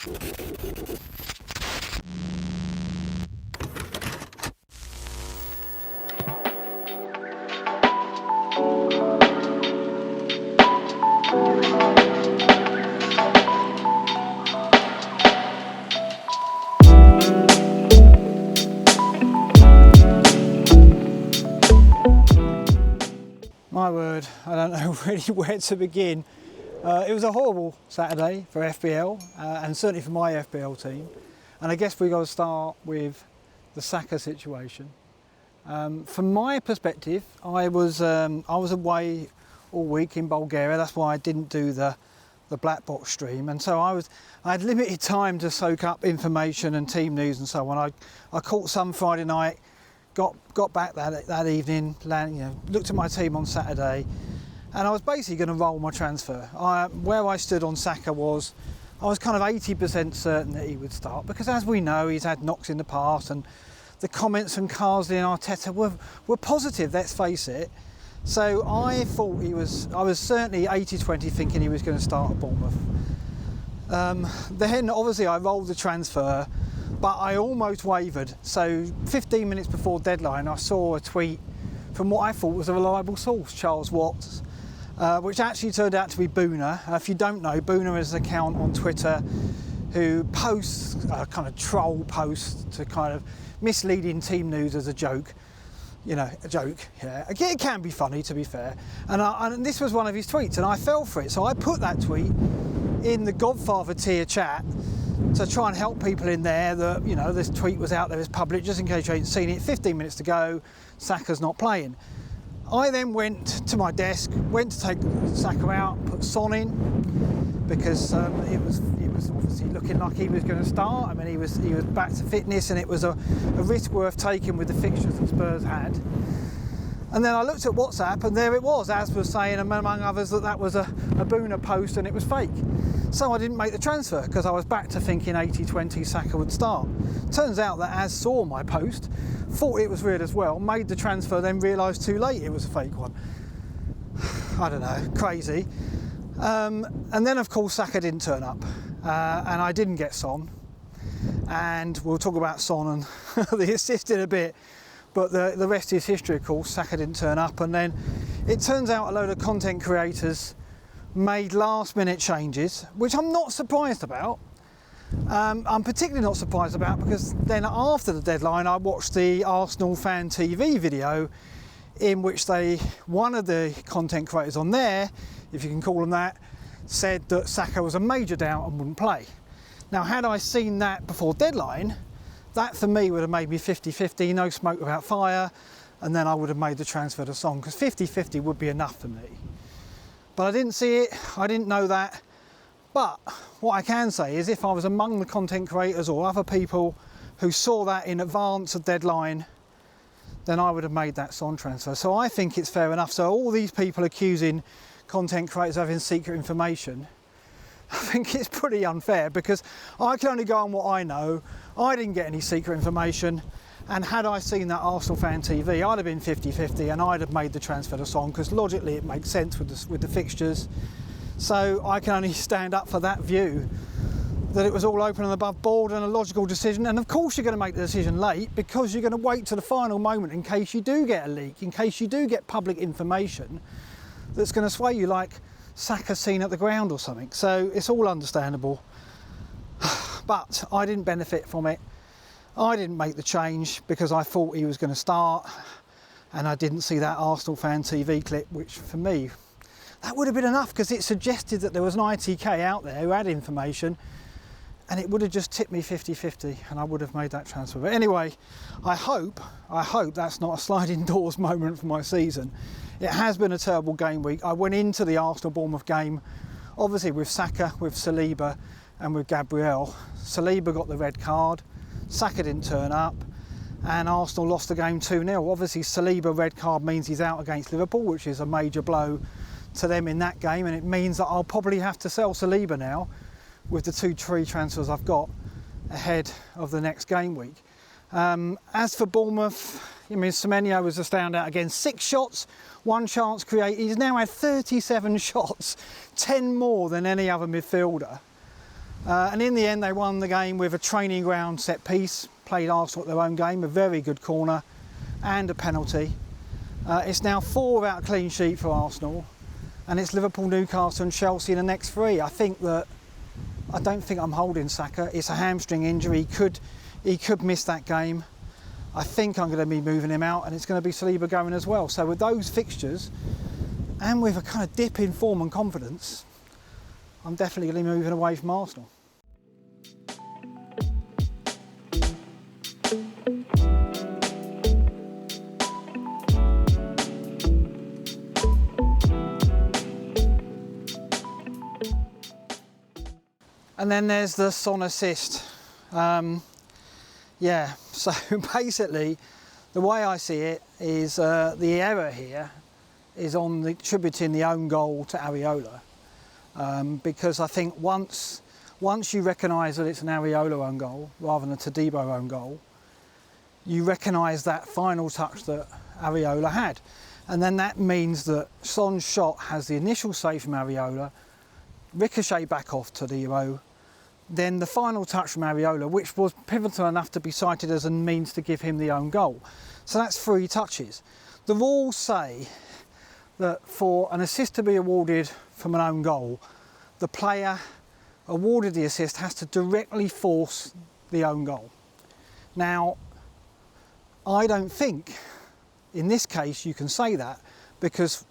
My word, I don't know really where to begin. It was a horrible Saturday for FPL and certainly for my FPL team. And I guess we've got to start with the Saka situation. From my perspective, I was away all week in Bulgaria. That's why I didn't do the BlackBox stream, and so I had limited time to soak up information and team news and so on. I caught some Friday night. Got back that evening, looked at my team on Saturday, and I was basically going to roll my transfer. Where I stood on Saka was, I was kind of 80% certain that he would start, because as we know, he's had knocks in the past, and the comments from Carsley and Arteta were positive, let's face it. So I thought I was certainly 80-20 thinking he was going to start at Bournemouth. Then obviously I rolled the transfer, but I almost wavered. So 15 minutes before deadline, I saw a tweet from what I thought was a reliable source, Charles Watts, which actually turned out to be Boona. If you don't know, Boona is an account on Twitter who posts kind of troll posts to kind of misleading team news as a joke. You know, a joke, yeah. It can be funny, to be fair. And this was one of his tweets, and I fell for it. So I put that tweet in the Godfather tier chat to try and help people in there that, you know, this tweet was out there as public, just in case you ain't seen it. 15 minutes to go, Saka's not playing. I then went to my desk, went to take Saka out, put Son in, because it was obviously looking like he was going to start. I mean, he was back to fitness, and it was a risk worth taking with the fixtures that Spurs had. And then I looked at WhatsApp, and there it was, as was saying, among others, that was a Boona post and it was fake. So I didn't make the transfer because I was back to thinking 80-20 Saka would start. Turns out that Az saw my post, thought it was real as well, made the transfer, then realised too late it was a fake one. I don't know, crazy. And then of course Saka didn't turn up, and I didn't get Son. And we'll talk about Son and the assist in a bit. But the rest is history, of course. Saka didn't turn up, and then it turns out a load of content creators made last-minute changes, which I'm not surprised about. I'm particularly not surprised about because then after the deadline, I watched the Arsenal Fan TV video in which one of the content creators on there, if you can call them that, said that Saka was a major doubt and wouldn't play. Now, had I seen that before deadline, that for me would have made me 50-50, no smoke without fire, and then I would have made the transfer to Son, because 50-50 would be enough for me. But I didn't see it, I didn't know that. But what I can say is if I was among the content creators or other people who saw that in advance of deadline, then I would have made that Son transfer. So I think it's fair enough. So all these people accusing content creators of having secret information, I think it's pretty unfair, because I can only go on what I know. I didn't get any secret information, and had I seen that Arsenal Fan TV, I'd have been 50-50 and I'd have made the transfer to Son, because logically it makes sense with the fixtures. So I can only stand up for that view, that it was all open and above board and a logical decision. And of course you're going to make the decision late, because you're going to wait to the final moment in case you do get a leak, in case you do get public information that's going to sway you, like Saka seen at the ground or something. So it's all understandable. But I didn't benefit from it. I didn't make the change because I thought he was going to start, and I didn't see that Arsenal Fan TV clip, which for me, that would have been enough, because it suggested that there was an ITK out there who had information, and it would have just tipped me 50-50 and I would have made that transfer. But anyway, I hope that's not a sliding doors moment for my season. It has been a terrible game week. I went into the Arsenal-Bournemouth game, obviously with Saka, with Saliba and with Gabriel. Saliba got the red card, Saka didn't turn up, and Arsenal lost the game 2-0. Obviously Saliba red card means he's out against Liverpool, which is a major blow to them in that game, and it means that I'll probably have to sell Saliba now with the 2 free transfers I've got ahead of the next game week. As for Bournemouth, I mean, Semenyo was a standout again. 6 shots, 1 chance created. He's now had 37 shots, 10 more than any other midfielder. And in the end, they won the game with a training ground set piece, played Arsenal at their own game, a very good corner and a penalty. It's now 4 without a clean sheet for Arsenal, and it's Liverpool, Newcastle and Chelsea in the next 3. I don't think I'm holding Saka. It's a hamstring injury. He could miss that game. I think I'm going to be moving him out, and it's going to be Saliba going as well. So with those fixtures, and with a kind of dip in form and confidence, I'm definitely going to be moving away from Arsenal. And then there's the Son assist. Yeah, so basically the way I see it is the error here is on attributing the own goal to Areola, because I think once you recognise that it's an Areola own goal rather than a Todibo own goal, you recognise that final touch that Areola had, and then that means that Son's shot has the initial save from Areola, ricochet back off Todibo, then the final touch from Areola, which was pivotal enough to be cited as a means to give him the own goal. So that's 3 touches. The rules say that for an assist to be awarded from an own goal, the player awarded the assist has to directly force the own goal. Now, I don't think in this case you can say that, because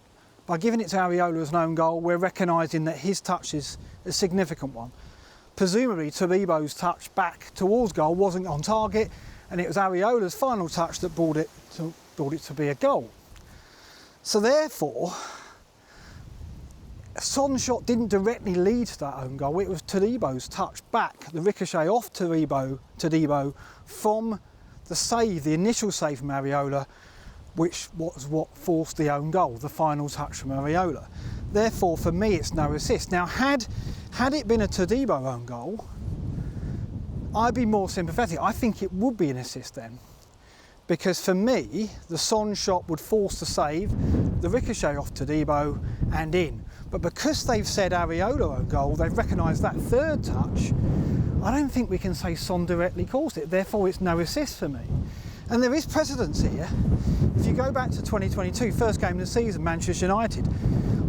by giving it to Areola as an own goal, we're recognising that his touch is a significant one. Presumably Todibo's touch back towards goal wasn't on target, and it was Areola's final touch that brought it to be a goal. So therefore, Son's shot didn't directly lead to that own goal. It was Todibo's touch back, the ricochet off Todibo from the save, the initial save from Areola, which was what forced the own goal, the final touch from Areola. Therefore, for me, it's no assist. Now, had it been a Todibo own goal, I'd be more sympathetic. I think it would be an assist then, because for me, the Son shot would force the save, the ricochet off Todibo and in. But because they've said Areola own goal, they've recognised that third touch. I don't think we can say Son directly caused it. Therefore, it's no assist for me. And there is precedence here. If you go back to 2022, first game of the season, Manchester United,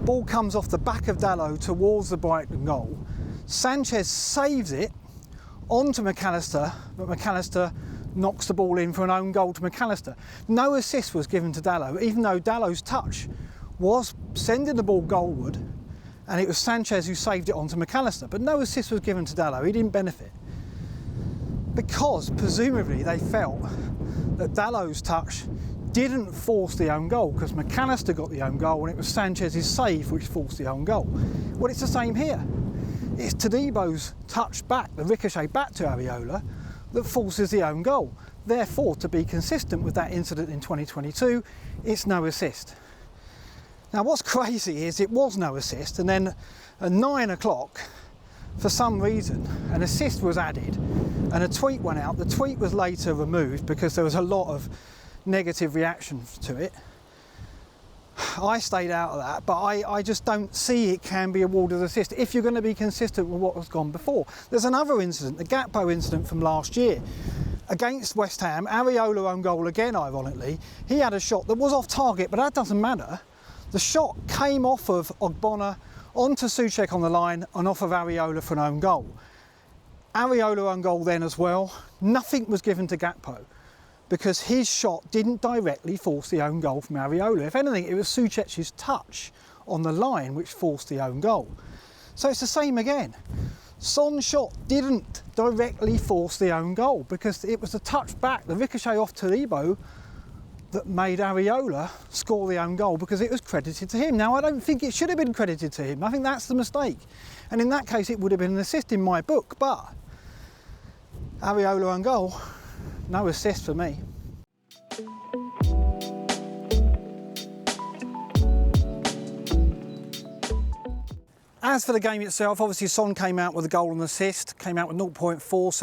ball comes off the back of Dalot towards the Brighton goal. Sanchez saves it onto McAllister, but McAllister knocks the ball in for an own goal to McAllister. No assist was given to Dalot, even though Dalot's touch was sending the ball goalward, and it was Sanchez who saved it onto McAllister. But no assist was given to Dalot. He didn't benefit, because presumably they felt that Dalot's touch didn't force the own goal, because McAllister got the own goal and it was Sanchez's save which forced the own goal. Well, it's the same here. It's Todibo's touch back, the ricochet back to Areola, that forces the own goal. Therefore, to be consistent with that incident in 2022, it's no assist. Now, what's crazy is it was no assist, and then at 9 o'clock, for some reason, an assist was added and a tweet went out. The tweet was later removed because there was a lot of negative reaction to it. I stayed out of that, but I just don't see it can be awarded assist if you're going to be consistent with what has gone before. There's another incident, the Gakpo incident from last year. Against West Ham, Areola own goal again, ironically. He had a shot that was off target, but that doesn't matter. The shot came off of Ogbonna onto Souček on the line and off of Areola for an own goal. Areola own goal then as well. Nothing was given to Gakpo, because his shot didn't directly force the own goal from Areola. If anything, it was Souček's touch on the line which forced the own goal. So it's the same again. Son's shot didn't directly force the own goal, because it was the touch back, the ricochet off Todibo, that made Areola score the own goal, because it was credited to him. Now, I don't think it should have been credited to him. I think that's the mistake. And in that case, it would have been an assist in my book, but Areola own goal, no assist for me. As for the game itself, obviously Son came out with a goal and assist, came out with 0.47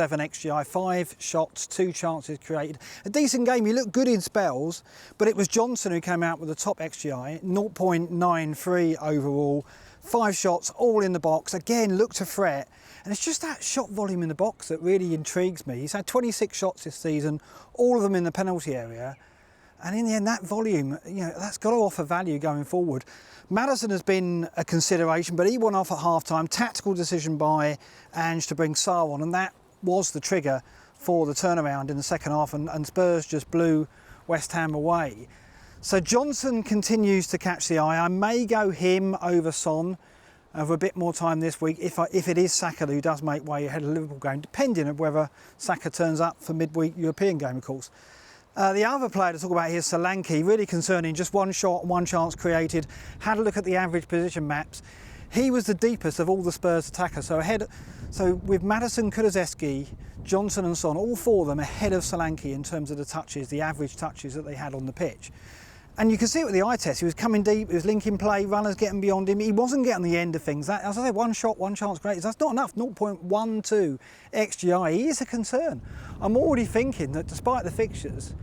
XGI, 5 shots, 2 chances created. A decent game, he looked good in spells, but it was Johnson who came out with the top XGI, 0.93 overall, 5 shots, all in the box. Again, looked to threat. And it's just that shot volume in the box that really intrigues me. He's had 26 shots this season, all of them in the penalty area. And in the end, that volume, that's got to offer value going forward. Maddison has been a consideration, but he went off at half-time. Tactical decision by Ange to bring Salah on, and that was the trigger for the turnaround in the second half, and Spurs just blew West Ham away. So Johnson continues to catch the eye. I may go him over Son over a bit more time this week if it is Saka who does make way ahead of the Liverpool game, depending on whether Saka turns up for midweek European game, of course. The other player to talk about here is Solanke, really concerning, just 1 shot, 1 chance created. Had a look at the average position maps. He was the deepest of all the Spurs attackers, so with Maddison, Kulusevski, Johnson and Son, all 4 of them ahead of Solanke in terms of the touches, the average touches that they had on the pitch. And you can see it with the eye test. He was coming deep, he was linking play, runners getting beyond him. He wasn't getting the end of things. That, as I said, 1 shot, 1 chance created. That's not enough, 0.12 XGI. He is a concern. I'm already thinking that despite the fixtures,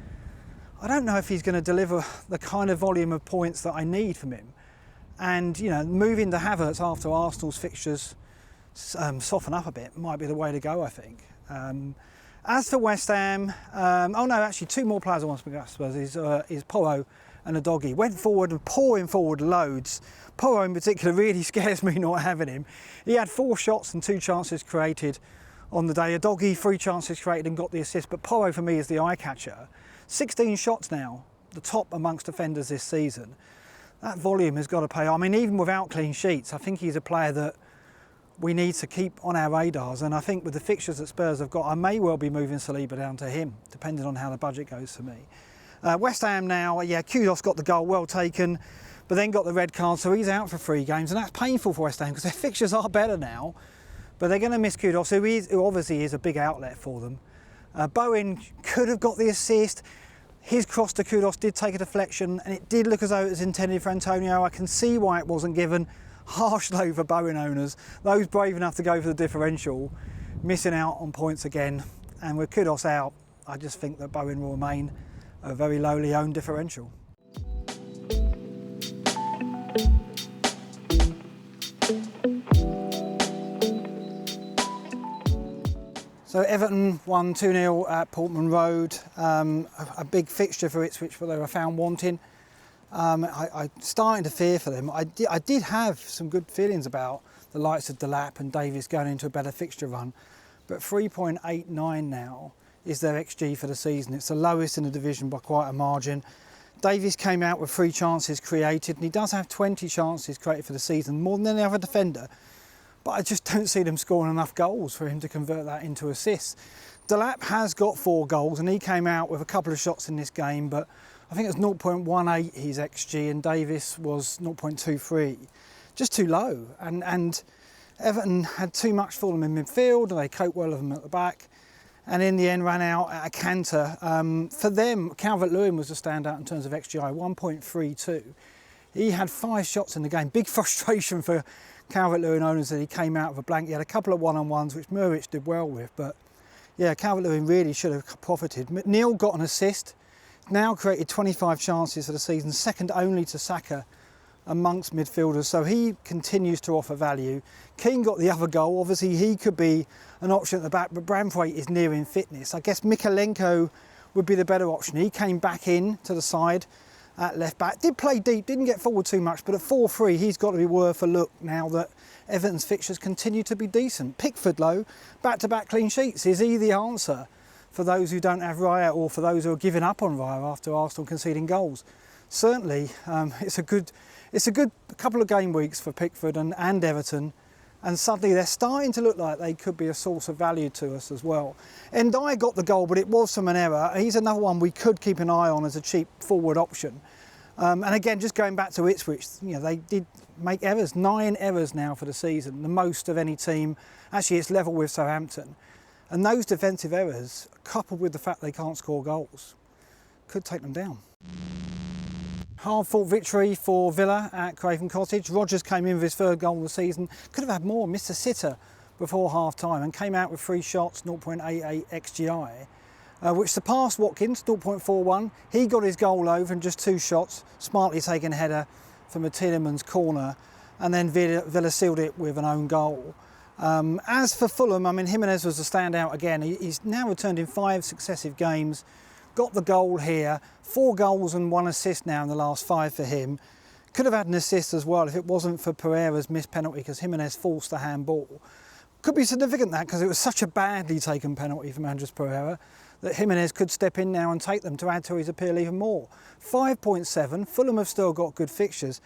I don't know if he's going to deliver the kind of volume of points that I need from him. And, moving to Havertz after Arsenal's fixtures soften up a bit might be the way to go, I think. As for West Ham, actually 2 more players I want to discuss is Porro and a doggy. Went forward and pouring forward loads. Porro in particular really scares me not having him. He had 4 shots and 2 chances created on the day. A doggy, 3 chances created and got the assist, but Porro for me is the eye catcher. 16 shots now, the top amongst defenders this season. That volume has got to pay. I mean, even without clean sheets, I think he's a player that we need to keep on our radars. And I think with the fixtures that Spurs have got, I may well be moving Saliba down to him, depending on how the budget goes for me. West Ham now, Kudos got the goal, well taken, but then got the red card, so he's out for 3 games. And that's painful for West Ham because their fixtures are better now, but they're going to miss Kudos, who obviously is a big outlet for them. Bowen could have got the assist. His cross to Kudos did take a deflection, and it did look as though it was intended for Antonio. I can see why it wasn't given. Harsh though for Bowen owners. Those brave enough to go for the differential, missing out on points again. And with Kudos out, I just think that Bowen will remain a very lowly owned differential. So Everton won 2-0 at Portman Road, a big fixture for Ipswich, but they were found wanting. I'm starting to fear for them. I did have some good feelings about the likes of Delap and Davies going into a better fixture run, but 3.89 now is their XG for the season. It's the lowest in the division by quite a margin. Davies came out with 3 chances created, and he does have 20 chances created for the season, more than any other defender. But I just don't see them scoring enough goals for him to convert that into assists. Delap has got 4 goals, and he came out with a couple of shots in this game, but I think it was 0.18 his XG, and Davies was 0.23. Just too low. And Everton had too much for them in midfield, and they coped well with them at the back, and in the end ran out at a canter. For them, Calvert-Lewin was a standout in terms of XGI, 1.32. He had 5 shots in the game. Big frustration for Calvert-Lewin owners that he came out with a blank. He had a couple of one-on-ones, which Muric did well with, but yeah, Calvert-Lewin really should have profited. McNeil got an assist, now created 25 chances for the season, second only to Saka amongst midfielders, so he continues to offer value. Keane got the other goal. Obviously he could be an option at the back, but Branthwaite is nearing fitness. I guess Mikalenko would be the better option. He came back in to the side at left back, did play deep, didn't get forward too much, but at 4-3 he's got to be worth a look now that Everton's fixtures continue to be decent. Pickford though, back-to-back clean sheets. Is he the answer for those who don't have Raya, or for those who are giving up on Raya after Arsenal conceding goals? Certainly, it's a good couple of game weeks for Pickford and Everton, and suddenly they're starting to look like they could be a source of value to us as well. Ndiaye got the goal, but it was from an error. He's another one we could keep an eye on as a cheap forward option. And again, just going back to Ipswich, they did make errors, 9 errors now for the season, the most of any team. Actually, it's level with Southampton. And those defensive errors, coupled with the fact they can't score goals, could take them down. Hard-fought victory for Villa at Craven Cottage. Rodgers came in with his 3rd goal of the season. Could have had more, missed a sitter before half-time, and came out with 3 shots, 0.88 XGI, which surpassed Watkins, 0.41. He got his goal over in just 2 shots, smartly taken header from a Tielemans corner. and then Villa sealed it with an own goal. As for Fulham, I mean, Jimenez was the standout again. He's now returned in 5 successive games, got the goal here, 4 goals and 1 assist now in the last 5 for him. Could have had an assist as well if it wasn't for Pereira's missed penalty, because Jimenez forced the handball. Could be significant that, because it was such a badly taken penalty from Andres Pereira, that Jimenez could step in now and take them to add to his appeal even more. 5.7, Fulham have still got good fixtures.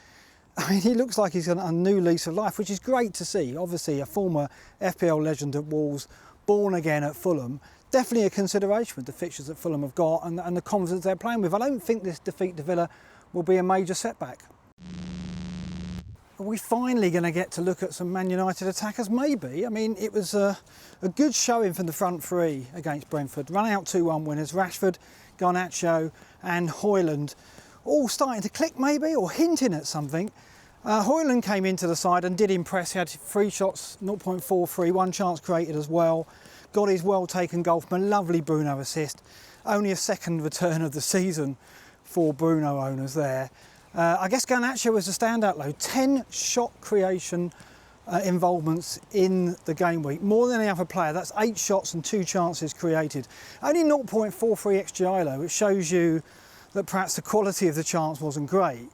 I mean, he looks like he's got a new lease of life, which is great to see. Obviously, a former FPL legend at Wolves, born again at Fulham. Definitely a consideration with the fixtures that Fulham have got and the confidence they're playing with. I don't think this defeat to Villa will be a major setback. Are we finally going to get to look at some Man United attackers? Maybe. I mean, it was a good showing from the front three against Brentford. Run out 2-1 winners. Rashford, Garnacho and Haaland all starting to click maybe, or hinting at something. Haaland came into the side and did impress. He had 3 shots, 0.43, 1 chance created as well. Got his well-taken goal from a lovely Bruno assist. Only a second return of the season for Bruno owners there. I guess Garnacho was the standout though. 10 shot creation involvements in the game week, more than any other player. That's 8 shots and 2 chances created. Only 0.43 XGI though, which shows you that perhaps the quality of the chance wasn't great.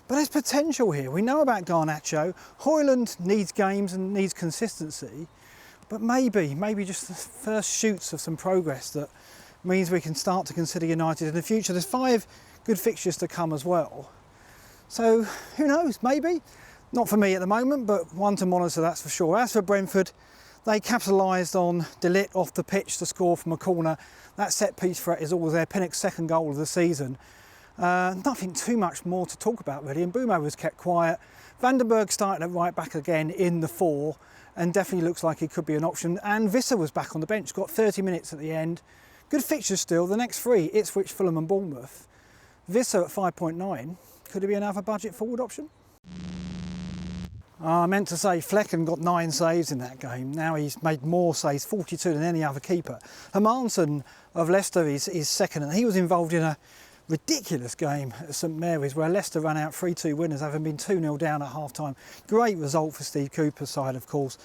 But there's potential here. We know about Garnacho. Haaland needs games and needs consistency, but maybe just the first shoots of some progress that means we can start to consider United in the future. There's 5 good fixtures to come as well. So who knows, maybe. Not for me at the moment, but one to monitor, that's for sure. As for Brentford, they capitalised on De Ligt off the pitch to score from a corner. That set-piece threat is always their Pinnock's second goal of the season. Nothing too much more to talk about really, and Mbeumo was kept quiet. Vandenberg started at right back again in the 4, and definitely looks like he could be an option. And Visser was back on the bench, got 30 minutes at the end. Good fixtures still. The next 3, Ipswich, Fulham and Bournemouth. Visser at 5.9. Could it be another budget forward option? I meant to say Flecken got 9 saves in that game. Now he's made more saves, 42 than any other keeper. Hermansen of Leicester is second, and he was involved in a ridiculous game at St Mary's where Leicester ran out 3-2 winners, having been 2-0 down at half-time. Great result for Steve Cooper's side, of course.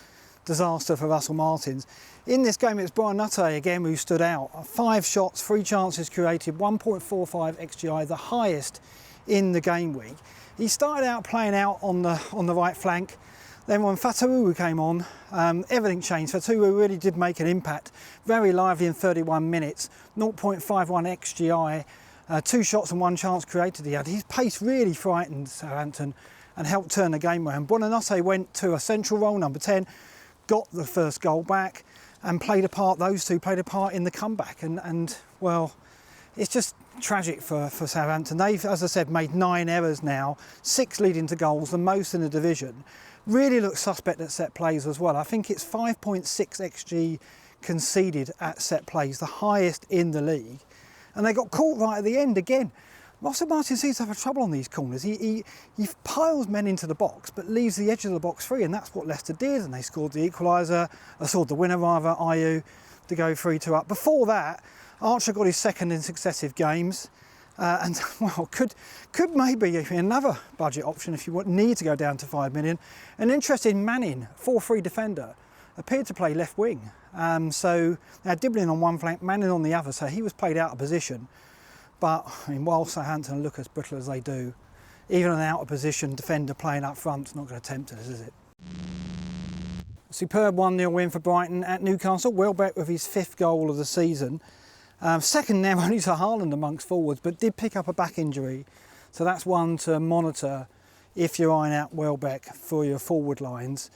Disaster for Russell Martins. In this game, it's Brian Nuttall again who stood out. 5 shots, 3 chances created, 1.45 XGI, the highest in the game week. He started out playing out on the right flank. Then when Fatawu came on, everything changed. Fatawu really did make an impact. Very lively in 31 minutes, 0.51 XGI, 2 shots and 1 chance created he had. His pace really frightened Southampton and helped turn the game around. Buonanotte went to a central role, number 10, got the first goal back and played a part, those two played a part in the comeback. And well, it's just tragic for Southampton. They've, as I said, made 9 errors now, 6 leading to goals, the most in the division. Really looks suspect at set plays as well. I think it's 5.6 XG conceded at set plays, the highest in the league. And they got caught right at the end again. Russell Martin seems to have trouble on these corners. He piles men into the box, but leaves the edge of the box free, and that's what Leicester did, and they scored the equaliser, scored the winner rather, Ayew, to go 3-2 up. Before that, Archer got his second in successive games, and well, could maybe be another budget option if you need to go down to 5 million. An interesting Manning, 4-3 defender, appeared to play left wing. So they had Diblin on one flank, Manning on the other, so he was played out of position. But I mean, while Southampton look as brittle as they do, even an out of position defender playing up front is not going to tempt us, is it? Superb 1-0 win for Brighton at Newcastle. Welbeck with his 5th goal of the season. Second now only to Haaland amongst forwards, but did pick up a back injury. So that's one to monitor if you're eyeing out Welbeck for your forward lines.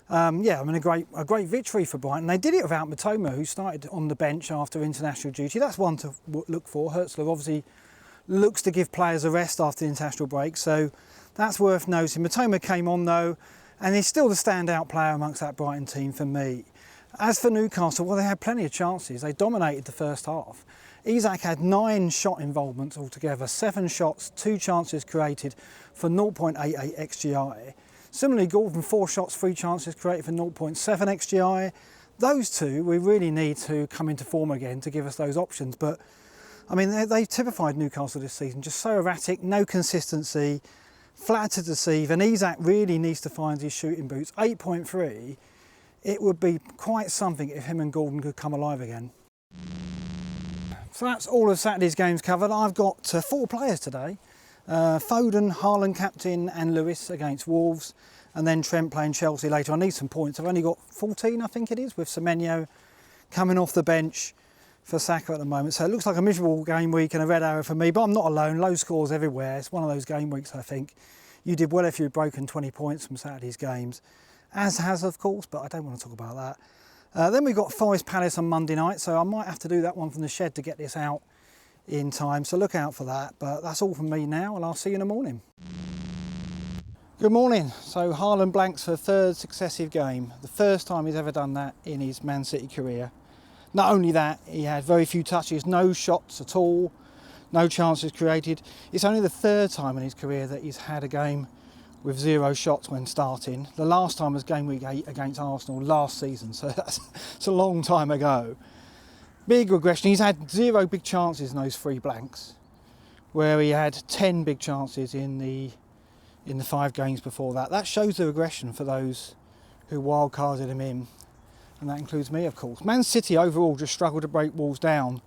Yeah, I mean, a great victory for Brighton. They did it without Matoma, who started on the bench after international duty. That's one to look for. Hertzler obviously looks to give players a rest after the international break, so that's worth noting. Matoma came on though, and he's still the standout player amongst that Brighton team for me. As for Newcastle, well, they had plenty of chances. They dominated the first half. Isak had 9 shot involvements altogether, 7 shots, 2 chances created for 0.88 XGI. Similarly, Gordon, 4 shots, 3 chances created for 0.7 XGI. Those two we really need to come into form again to give us those options. But I mean, they've typified Newcastle this season, just so erratic, no consistency. flat to deceive, and Isak really needs to find his shooting boots. 8.3, it would be quite something if him and Gordon could come alive again. So that's all of Saturday's games covered. I've got 4 players today. Foden, Haaland captain and Lewis against Wolves, and then Trent playing Chelsea later. I need some points. I've only got 14, I think it is, with Semenyo coming off the bench for Saka at the moment. So it looks like a miserable game week and a red arrow for me, but I'm not alone. Low scores everywhere. It's one of those game weeks, I think. You did well if you'd broken 20 points from Saturday's games, as has, of course, but I don't want to talk about that. Then we've got Forest Palace on Monday night, so I might have to do that one from the shed to get this out in time, so look out for that. But that's all from me now, and I'll see you in the morning. Good morning. So Haaland blanks for a 3rd successive game, the first time he's ever done that in his Man City career. Not only that, he had very few touches, no shots at all, no chances created. It's only the 3rd time in his career that he's had a game with 0 shots when starting. The last time was game week 8 against Arsenal last season, so that's a long time ago. Big regression. He's had 0 big chances in those 3 blanks, where he had 10 big chances in the 5 games before that. That shows the regression for those who wildcarded him in, and that includes me, of course. Man City overall just struggled to break Wolves down.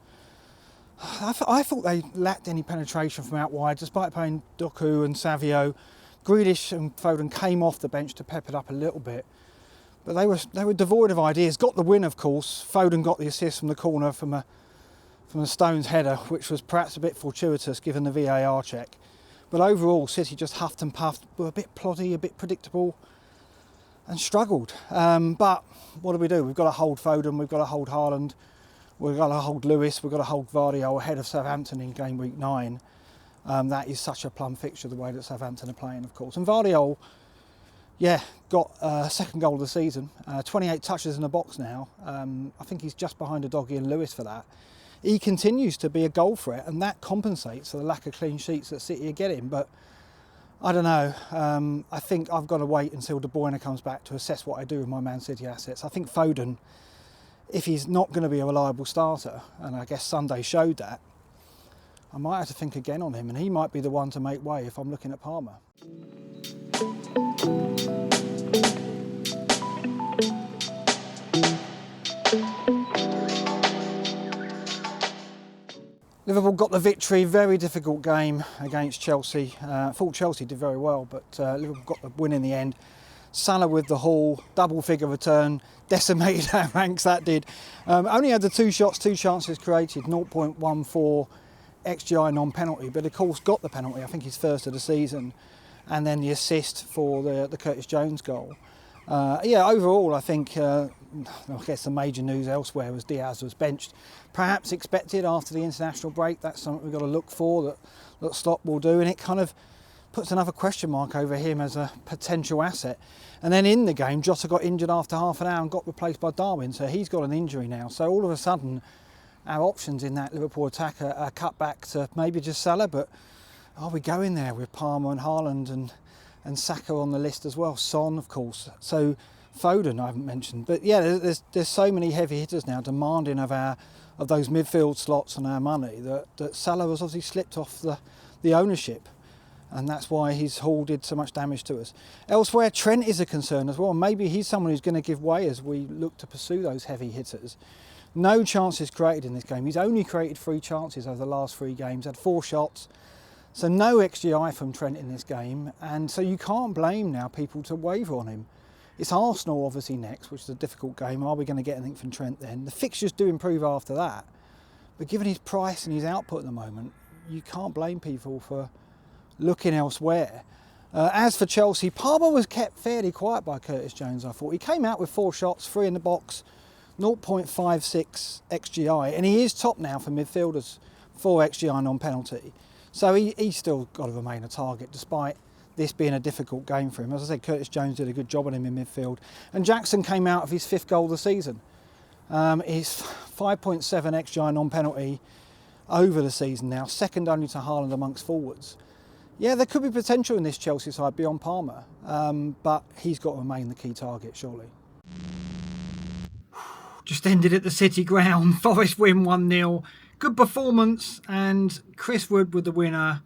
I thought they lacked any penetration from out wide, despite playing Doku and Savio. Grealish and Foden came off the bench to pep it up a little bit, but they were devoid of ideas. Got the win, of course. Foden got the assist from the corner from a Stones header, which was perhaps a bit fortuitous given the VAR check. But overall, City just huffed and puffed, were a bit ploddy, a bit predictable, and struggled. But what do? We've got to hold Foden, we've got to hold Haaland, we've got to hold Lewis, we've got to hold Vardio ahead of Southampton in game week 9. That is such a plum fixture, the way that Southampton are playing, of course. And Vardio, yeah, got a 2nd goal of the season, 28 touches in the box now. I think he's just behind Udogie and Lewis for that. He continues to be a goal threat, and that compensates for the lack of clean sheets that City are getting. But I don't know. I think I've got to wait until De Bruyne comes back to assess what I do with my Man City assets. I think Foden, if he's not going to be a reliable starter, and I guess Sunday showed that, I might have to think again on him, and he might be the one to make way if I'm looking at Palmer. Liverpool got the victory, very difficult game against Chelsea. I thought Chelsea did very well, but Liverpool got the win in the end. Salah with the haul, double figure return, decimated our ranks, that did. Only had the 2 shots, 2 chances created, 0.14 XGI non-penalty, but of course got the penalty, I think his 1st of the season, and then the assist for the Curtis Jones goal. Yeah, overall I think, I guess the major news elsewhere was Diaz was benched. Perhaps expected after the international break. That's something we've got to look for that Slot will do, and it kind of puts another question mark over him as a potential asset. And then in the game, Jota got injured after half an hour and got replaced by Darwin, so he's got an injury now. So all of a sudden, our options in that Liverpool attack are cut back to maybe just Salah, but are we going there with Palmer and Haaland and Saka on the list as well? Son, of course. So Foden I haven't mentioned, but yeah, there's so many heavy hitters now demanding of those midfield slots and our money that Salah has obviously slipped off the ownership, and that's why he's did so much damage to us. Elsewhere, Trent is a concern as well. Maybe he's someone who's going to give way as we look to pursue those heavy hitters. No chances created in this game. He's only created 3 chances over the last 3 games, had 4 shots. So no XGI from Trent in this game, and so you can't blame now people to waver on him. It's Arsenal obviously next, which is a difficult game. Are we going to get anything from Trent then? The fixtures do improve after that, but given his price and his output at the moment, you can't blame people for looking elsewhere. As for Chelsea, Palmer was kept fairly quiet by Curtis Jones, I thought. He came out with 4 shots, 3 in the box, 0.56 XGI, and he is top now for midfielders, 4 XGI non-penalty. So he's still got to remain a target, despite this being a difficult game for him. As I said, Curtis Jones did a good job on him in midfield. And Jackson came out of his 5th goal of the season. He's 5.7 XGI non-penalty over the season now, second only to Haaland amongst forwards. Yeah, there could be potential in this Chelsea side beyond Palmer, but he's got to remain the key target, surely. Just ended at the City ground. Forest win 1-0. Good performance, and Chris Wood with the winner.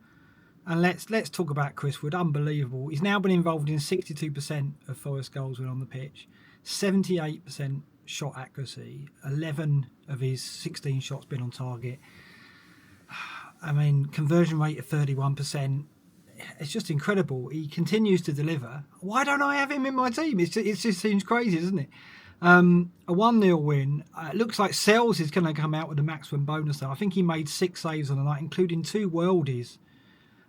And let's talk about Chris Wood. Unbelievable. He's now been involved in 62% of Forest goals when on the pitch, 78% shot accuracy, 11 of his 16 shots been on target. I mean, conversion rate of 31%. It's just incredible. He continues to deliver. Why don't I have him in my team? It just seems crazy, doesn't it? A 1-0 win. It looks like Sells is going to come out with a maximum bonus though. I think he made 6 saves on the night, including 2 worldies.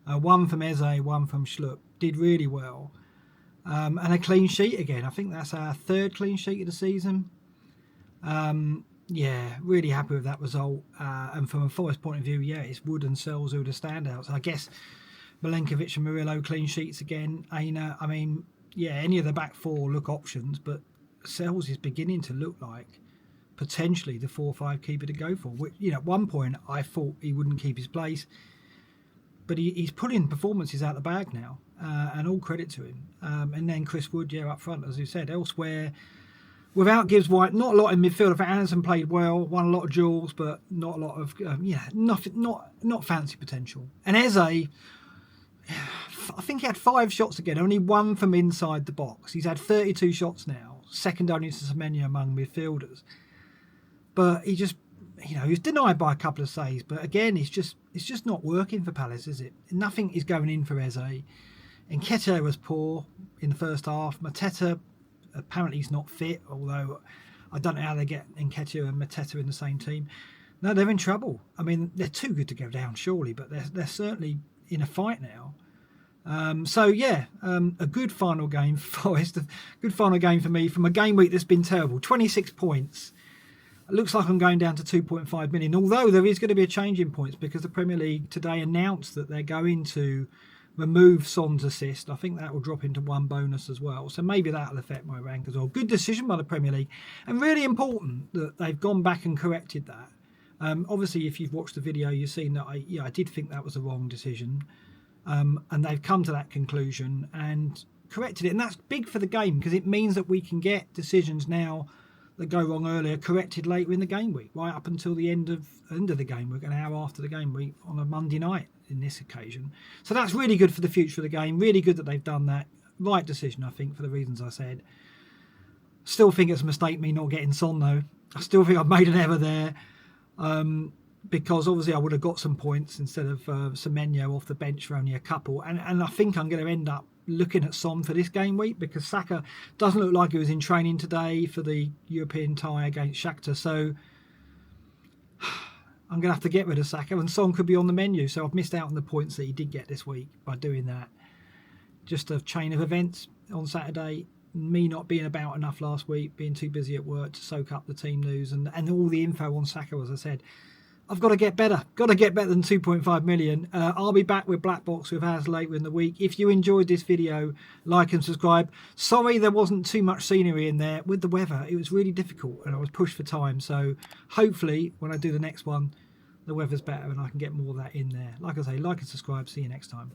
One from Eze, one from Schlupp. Did really well. And a clean sheet again. I think that's our 3rd clean sheet of the season. Yeah, really happy with that result. And from a Forest point of view, yeah, it's Wood and Sells who are the standouts. I guess Milenkovic and Murillo clean sheets again. Aina, I mean, yeah, any of the back 4 look options, but Sells is beginning to look like potentially the 4-5 keeper to go for. Which, you know, at one point I thought he wouldn't keep his place, but he's pulling performances out the bag now, and all credit to him. And then Chris Wood, yeah, up front, as you said. Elsewhere, without Gibbs White, not a lot in midfield. I think Anderson played well, won a lot of duels, but not a lot of, nothing, not fancy potential. And Eze, I think he had 5 shots again, only 1 from inside the box. He's had 32 shots now, second only to Semenyo among midfielders. But he just, he was denied by a couple of saves. But again, it's just not working for Palace, is it? Nothing is going in for Eze. Nketiah was poor in the first half. Mateta, apparently he's not fit, although I don't know how they get Nketiah and Mateta in the same team. No, they're in trouble. I mean, they're too good to go down, surely, but they're certainly in a fight now. A good final game for Forest, a good final game for me from a game week that's been terrible. 26 points. It looks like I'm going down to 2.5 million, although there is going to be a change in points because the Premier League today announced that they're going to remove Son's assist. I think that will drop into 1 bonus as well. So maybe that will affect my rank as well. Good decision by the Premier League, and really important that they've gone back and corrected that. Obviously, if you've watched the video, you've seen that I did think that was the wrong decision. And they've come to that conclusion and corrected it. And that's big for the game because it means that we can get decisions now that go wrong earlier corrected later in the game week, right up until the end of the game week, an hour after the game week on a Monday night in this occasion. So that's really good for the future of the game. Really good that they've done that. Right decision, I think, for the reasons I said. Still think it's a mistake me not getting Son though. I still think I've made an error there. Because obviously I would have got some points instead of Semenyo off the bench for only a couple. And I think I'm going to end up looking at Son for this game week because Saka doesn't look like he was in training today for the European tie against Shakhtar. So I'm going to have to get rid of Saka and Son could be on the menu. So I've missed out on the points that he did get this week by doing that. Just a chain of events on Saturday. Me not being about enough last week, being too busy at work to soak up the team news and all the info on Saka, as I said. I've got to get better. Got to get better than 2.5 million. I'll be back with BlackBox with ours later in the week. If you enjoyed this video, like and subscribe. Sorry there wasn't too much scenery in there. With the weather, it was really difficult and I was pushed for time. So hopefully when I do the next one, the weather's better and I can get more of that in there. Like I say, like and subscribe. See you next time.